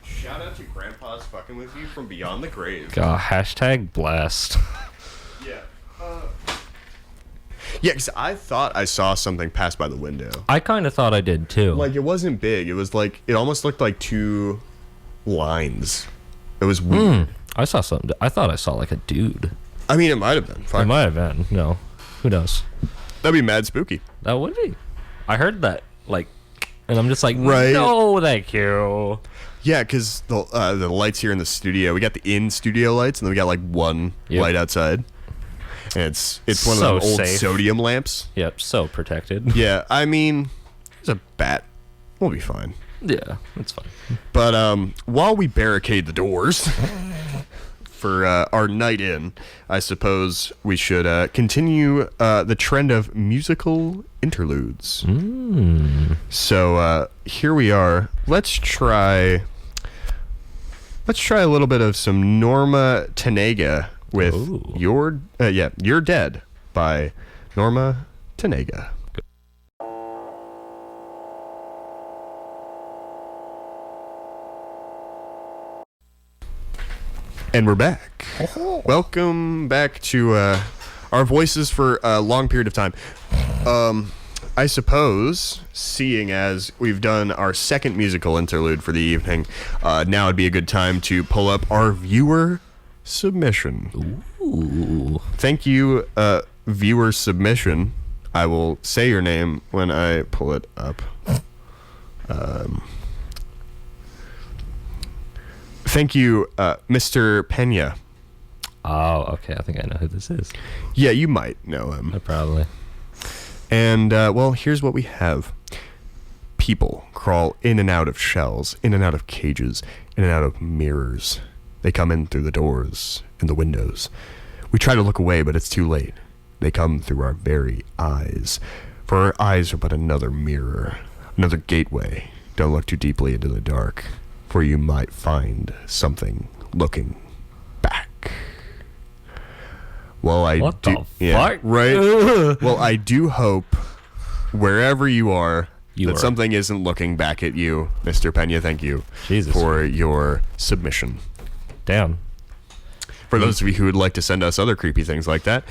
Shout out to Grandpa's fucking with you from beyond the grave. God, hashtag blessed. Yeah. Yeah, because I thought I saw something pass by the window. I kind of thought I did too. Like, it wasn't big. It was like, it almost looked like two lines. It was weird. I saw something. I thought I saw like a dude. I mean, it might have been. Fuck. It might have been. No. Who knows? That'd be mad spooky. That would be. I heard that, like, and I'm just like, Right. no, thank you. Yeah, because the lights here in the studio, we got the in-studio lights, and then we got, like, one light outside. And it's one of So those old safe. sodium lamps. Yep, so protected. Yeah, I mean, there's a bat. We'll be fine. Yeah, it's fine. But while we barricade the doors for our night in, I suppose we should continue the trend of musical interludes. So here we are. Let's try a little bit of some Norma Tanega with Ooh. You're Dead by Norma Tanega. And we're back. Welcome back to our voices for a long period of time. I suppose, seeing as we've done our second musical interlude for the evening, now would be a good time to pull up our viewer submission. Ooh. Thank you, viewer submission. I will say your name when I pull it up. Thank you, Mr. Pena. Oh, okay. I think I know who this is. Yeah, you might know him. Probably. And, well, here's what we have. People crawl in and out of shells, in and out of cages, in and out of mirrors. They come in through the doors and the windows. We try to look away, but it's too late. They come through our very eyes. For our eyes are but another mirror, another gateway. Don't look too deeply into the dark, for you might find something looking back. Well, What the fuck? Right. Well, I do hope wherever you are that something isn't looking back at you, Mr. Pena. Thank you for your submission. Damn. For those of you who would like to send us other creepy things like that,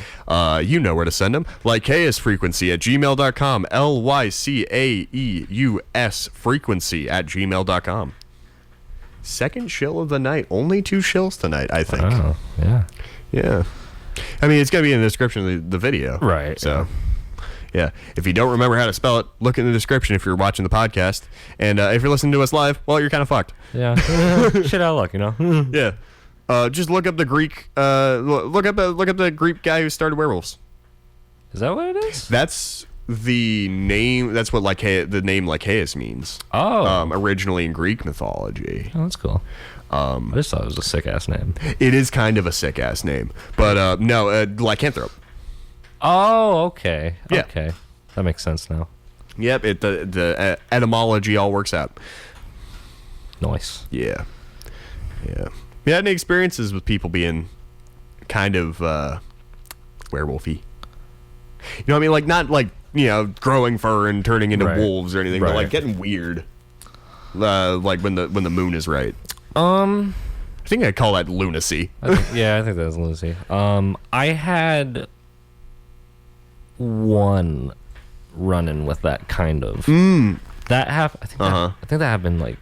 you know where to send them. Lycaeus Frequency at gmail.com. LYCAEUS Frequency at gmail.com. Second shill of the night. Only 2 shills tonight, I think. Oh, yeah. Yeah. I mean, it's going to be in the description of the video. Right. So, yeah. If you don't remember how to spell it, look in the description if you're watching the podcast. And if you're listening to us live, well, you're kind of fucked. Yeah. Shit out of luck, you know? Yeah. Just look up the Greek. Look up the Greek guy who started werewolves. Is that what it is? That's the name. That's what the name Lycaeus means. Oh. Originally in Greek mythology. Oh, that's cool. I just thought it was a sick ass name. It is kind of a sick ass name, but no, lycanthrope. Oh, okay. Yeah. Okay. That makes sense now. Yep. The etymology all works out. Nice. Yeah. Yeah. You had any experiences with people being kind of werewolfy? You know what I mean? Like, not like, growing fur and turning into wolves or anything, but like getting weird. Like when the moon is right. I think I'd call that lunacy. I think that was lunacy. I had one run-in with that kind of. That happened. I think that happened like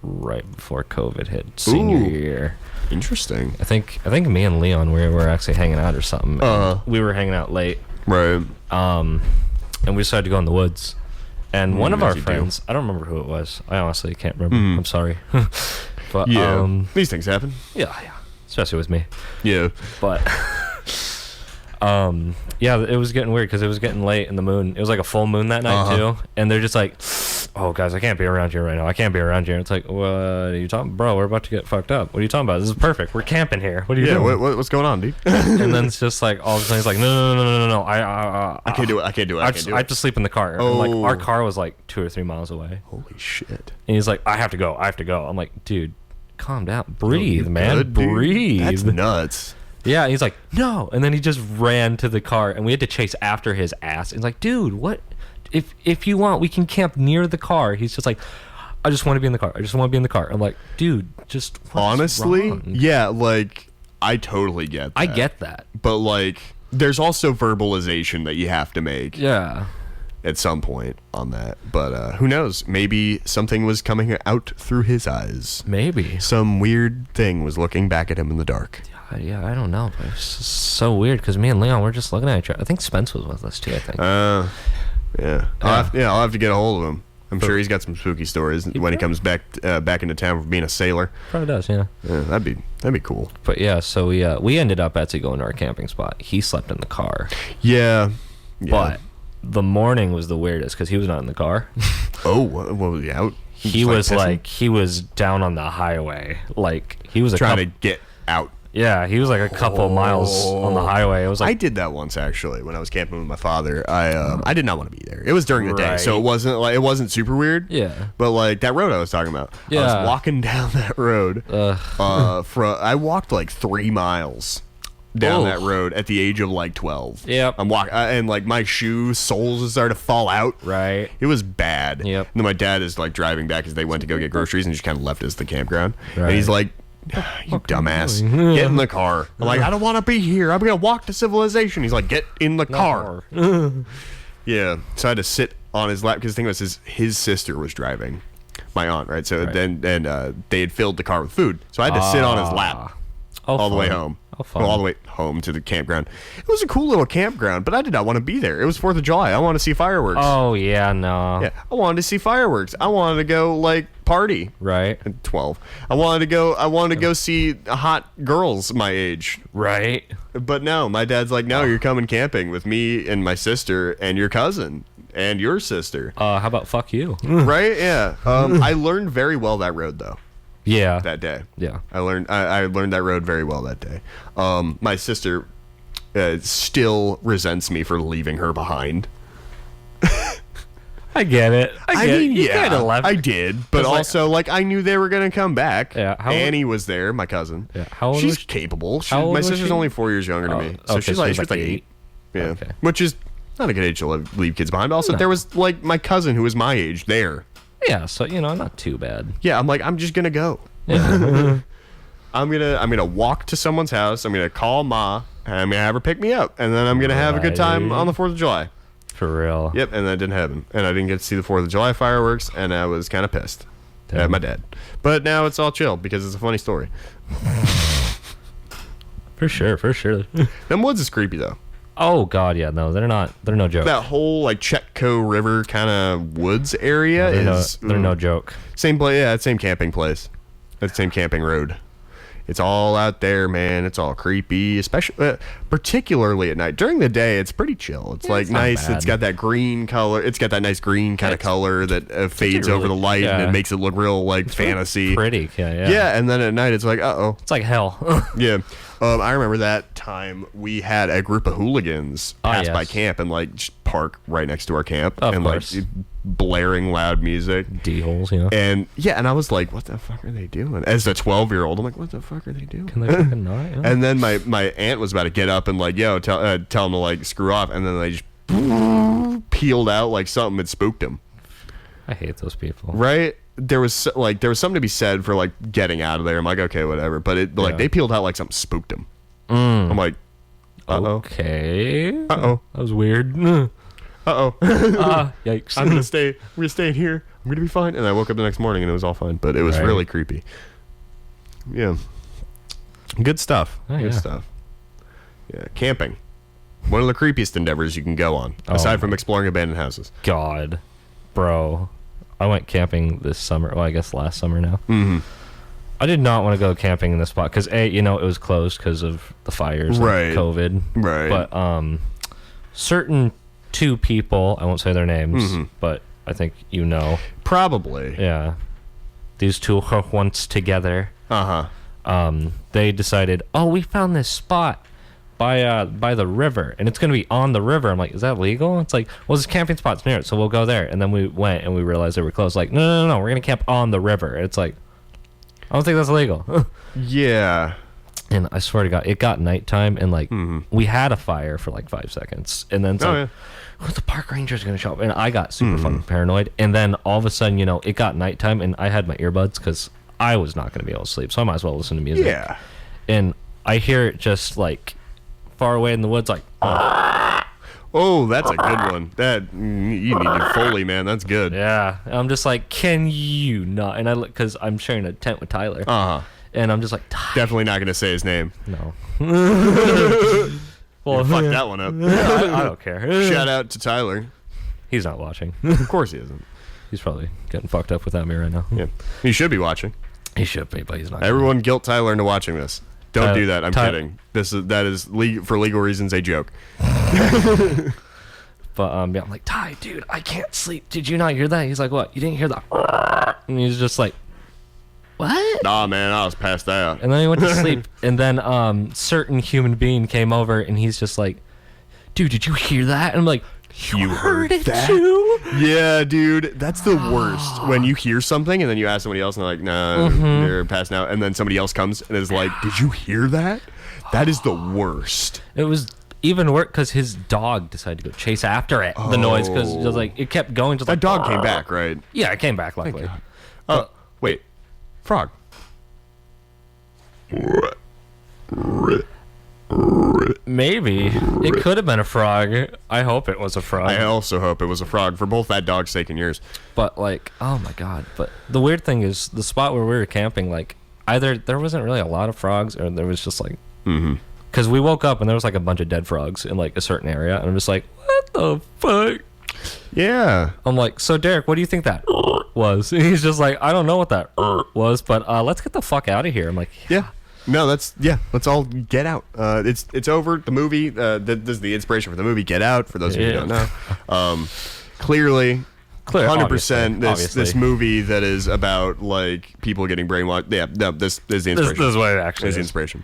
right before COVID hit, senior year. Interesting. I think me and Leon were actually hanging out or something. We were hanging out late. Right. And we decided to go in the woods. And one of our friends, I don't remember who it was. I honestly can't remember. I'm sorry. But these things happen. Yeah. Especially with me. Yeah. But it was getting weird because it was getting late in the moon. It was like a full moon that night too. And they're just like, oh guys, I can't be around here right now. I can't be around here. It's like, what are you talking, bro? We're about to get fucked up. What are you talking about? This is perfect. We're camping here. What are you doing? What's going on, dude? And then it's just like all of a sudden he's like, no. I can't do it. I can't do it. I have to sleep in the car. And like our car was like 2 or 3 miles away. Holy shit. And he's like, I have to go. I'm like, dude, calm down. Breathe, man. Good, dude. Breathe. That's nuts. Yeah, he's like, no. And then he just ran to the car, and we had to chase after his ass. He's like, dude, what? If you want, we can camp near the car. He's just like, I just want to be in the car. I just want to be in the car. I'm like, dude, just honestly, wrong? yeah, like, I totally get that. I get that. But, like, there's also verbalization that you have to make. Yeah. At some point on that. But who knows? Maybe something was coming out through his eyes. Maybe. Some weird thing was looking back at him in the dark. Yeah, I don't know. But it's just so weird because me and Leon were just looking at each other. I think Spence was with us too, I think. Yeah. I'll have to get a hold of him. I'm sure he's got some spooky stories when he comes back into town from being a sailor. Probably does, yeah. Yeah, that'd be cool. But yeah, so we ended up actually going to our camping spot. He slept in the car. Yeah. But the morning was the weirdest because he was not in the car. Oh, what was he out? He was down on the highway. Like he was trying to get out. Yeah, he was like a couple miles on the highway. It was like, I did that once actually when I was camping with my father. I did not want to be there. It was during the day, so it wasn't super weird. Yeah. But like that road I was talking about. Yeah. I was walking down that road. I walked like 3 miles down that road at the age of like 12. Yep. I'm walking and like my shoe soles started to fall out. Right. It was bad. Yep. And then my dad is like driving back as they went to go get groceries and just kind of left us at the campground. Right. And he's like, you dumbass, get in the car. I'm like, I don't want to be here. I'm gonna walk to civilization. He's like, get in the car. Yeah. So I had to sit on his lap because the thing was his sister was driving, my aunt, right? So then they had filled the car with food, so I had to sit on his lap all the way home. Well, all the way home to the campground. It was a cool little campground, but I did not want to be there. It was 4th of July. I wanted to see fireworks. Oh, yeah, no. Yeah, I wanted to see fireworks. I wanted to go, like, party. Right. At 12. I wanted to go see hot girls my age. Right. But no, my dad's like, no, you're coming camping with me and my sister and your cousin and your sister. How about fuck you? Right? Yeah. I learned very well that road, though. Yeah. That day. Yeah. I learned that road very well that day. My sister still resents me for leaving her behind. I get it. I mean, you yeah, left. I did, but also like I knew they were gonna come back. Yeah. Annie was there, my cousin. Yeah. How old she's was she? capable. Old my was sister's she? only 4 years younger than me, so she's like 8. Yeah. Okay. Which is not a good age to leave kids behind. But also, there was like my cousin who was my age there. Yeah. So not too bad. Yeah. I'm like, I'm just gonna go. Yeah. I'm gonna walk to someone's house. I'm gonna call Ma, and I'm gonna have her pick me up, and then I'm gonna have a good time on the 4th of July. For real. Yep, and that didn't happen, and I didn't get to see the 4th of July fireworks, and I was kind of pissed at my dad. But now it's all chill because it's a funny story. For sure. Them woods is creepy though. Oh God, yeah, no, they're no joke. That whole like Chetco River kind of woods area they're no joke. Same place, yeah, same camping place, that same camping road. It's all out there, man. It's all creepy, especially particularly at night. During the day, it's pretty chill. It's like nice. It's got that green color. It's got that nice green kind of color that fades over the light and it makes it look real like fantasy. Pretty, yeah. Yeah, and then at night it's like, it's like hell. Yeah. I remember that time we had a group of hooligans pass by camp and like just park right next to our camp and like blaring loud music. D-holes, yeah. And and I was like, what the fuck are they doing? As a 12-year-old, I'm like, what the fuck are they doing? Can they fucking not? Yeah. And then my aunt was about to get up and like, tell them to like screw off, and then they just peeled out like something had spooked them. I hate those people. Right? There was something to be said for like getting out of there. I'm like, okay, whatever. But they peeled out like something spooked them. I'm like, okay. That was weird. Yikes. I'm gonna stay in here. I'm gonna be fine. And I woke up the next morning and it was all fine. But it was really creepy. Yeah. Good stuff. Good stuff. Yeah. Camping. One of the creepiest endeavors you can go on, aside from exploring abandoned houses. God, bro. I went camping this summer. Well, I guess last summer now. Mm-hmm. I did not want to go camping in this spot because it was closed because of the fires and COVID. Right. But certain 2 people, I won't say their names, but I think you know. Probably. Yeah. These 2 were once together. They decided, we found this spot by the river, and it's going to be on the river. I'm like, is that legal? It's like, well, there's camping spots near it, so we'll go there. And then we went, and we realized they were closed. Like, no, we're going to camp on the river. It's like, I don't think that's legal. Yeah. And I swear to God, it got nighttime, and like we had a fire for like 5 seconds, and then it's like, the park ranger's gonna show up, and I got super fucking paranoid. And then all of a sudden, you know, it got nighttime, and I had my earbuds because I was not gonna be able to sleep, so I might as well listen to music. Yeah. And I hear it just like far away in the woods, like. Oh, that's a good one. That you need your Foley, man. That's good. Yeah, and I'm just like, can you not? And I look because I'm sharing a tent with Tyler. And I'm just like, definitely not gonna say his name. No. Well, fuck that one up. I don't care. Shout out to Tyler. He's not watching. Of course he isn't. He's probably getting fucked up without me right now. Yeah, he should be watching. He should be, but he's not. Everyone guilt Tyler into watching this. Don't do that. I'm kidding. That is for legal reasons a joke. But yeah, I'm like, Ty, dude, I can't sleep. Did you not hear that? He's like, what? You didn't hear that? And he's just like, what? Nah, man, I was passed out. And then he went to sleep. And then certain human being came over, and he's just like, dude, did you hear that? And I'm like, you heard it that? too? Yeah, dude, that's the worst. When you hear something and then you ask somebody else and they're like, nah, they're passing out. And then somebody else comes and is like, did you hear that? That is the worst. It was even worse because his dog decided to go chase after it. The noise, because just like it kept going. Just that like, dog came back, right? Yeah, it came back luckily. Oh, wait, frog. Maybe it could have been a frog. I hope it was a frog. I also hope it was a frog for both that dog's sake and yours. But like, oh my God! But the weird thing is, the spot where we were camping, like either there wasn't really a lot of frogs, or there was just like, because we woke up and there was like a bunch of dead frogs in like a certain area, and I'm just like, what the fuck? Yeah. I'm like, so Derek, what do you think that was? And he's just like, I don't know what that was, but let's get the fuck out of here. I'm like, yeah. No, let's all get out. It's over. The movie, this is the inspiration for the movie Get Out, for those of you who don't know. Clearly, 100% this movie that is about like people getting brainwashed. Yeah, no, this is the inspiration. This is what it actually is. The inspiration.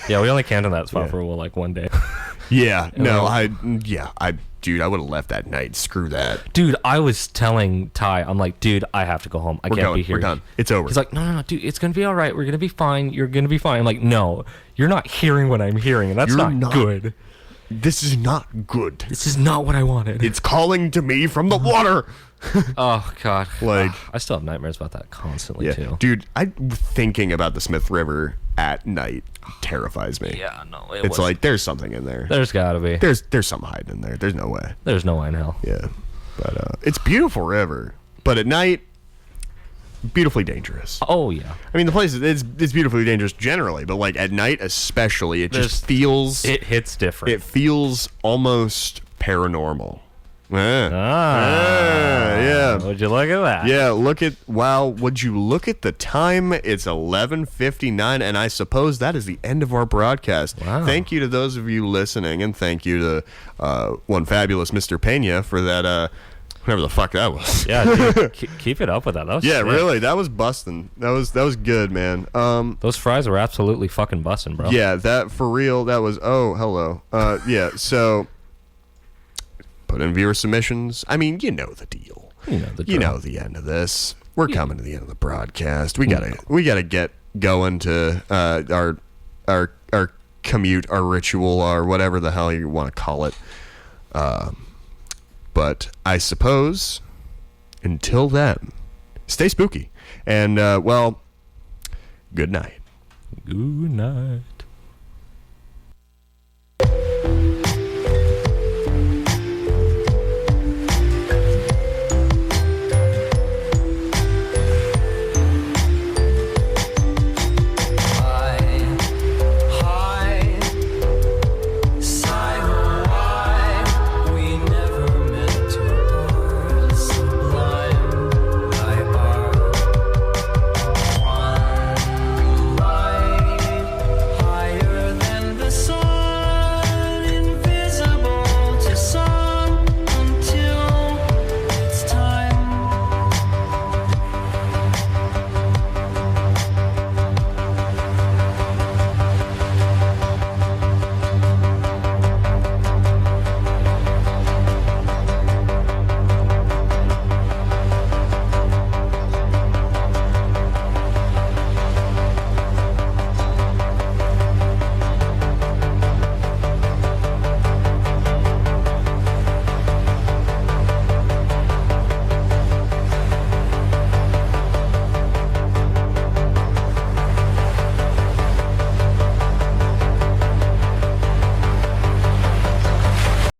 Yeah, we only camped in that spot for like one day. Yeah, no, dude, I would have left that night. Screw that. Dude, I was telling Ty, I'm like, dude, I have to go home. I can't be here. We're done. It's over. He's like, no, dude, it's going to be all right. We're going to be fine. You're going to be fine. I'm like, no, you're not hearing what I'm hearing, and that's not good. This is not good. This is not what I wanted. It's calling to me from the water. Oh, God. Like, I still have nightmares about that constantly, too. Dude, thinking about the Smith River at night terrifies me. Yeah, no. It's like, there's something in there. There's got to be. There's something hiding in there. There's no way. There's no way in hell. Yeah. But it's beautiful river. But at night, beautifully dangerous. Oh, yeah. I mean, the place it's beautifully dangerous generally, but like at night especially, it just feels... It hits different. It feels almost paranormal. Yeah. Would you look at that? Yeah, would you look at the time? It's 11:59, and I suppose that is the end of our broadcast. Wow. Thank you to those of you listening, and thank you to one fabulous Mr. Pena for that, whatever the fuck that was. Yeah, dude, keep it up with that. That was sick. Really, that was busting. That was good, man. Those fries were absolutely fucking busting, bro. Yeah, that for real. That was, oh, hello. Yeah, so... Put in viewer submissions. I mean, you know the deal. You know the end of this. We're coming to the end of the broadcast. We gotta get going to our commute, our ritual, or whatever the hell you want to call it. But I suppose until then, stay spooky and well, good night. Good night.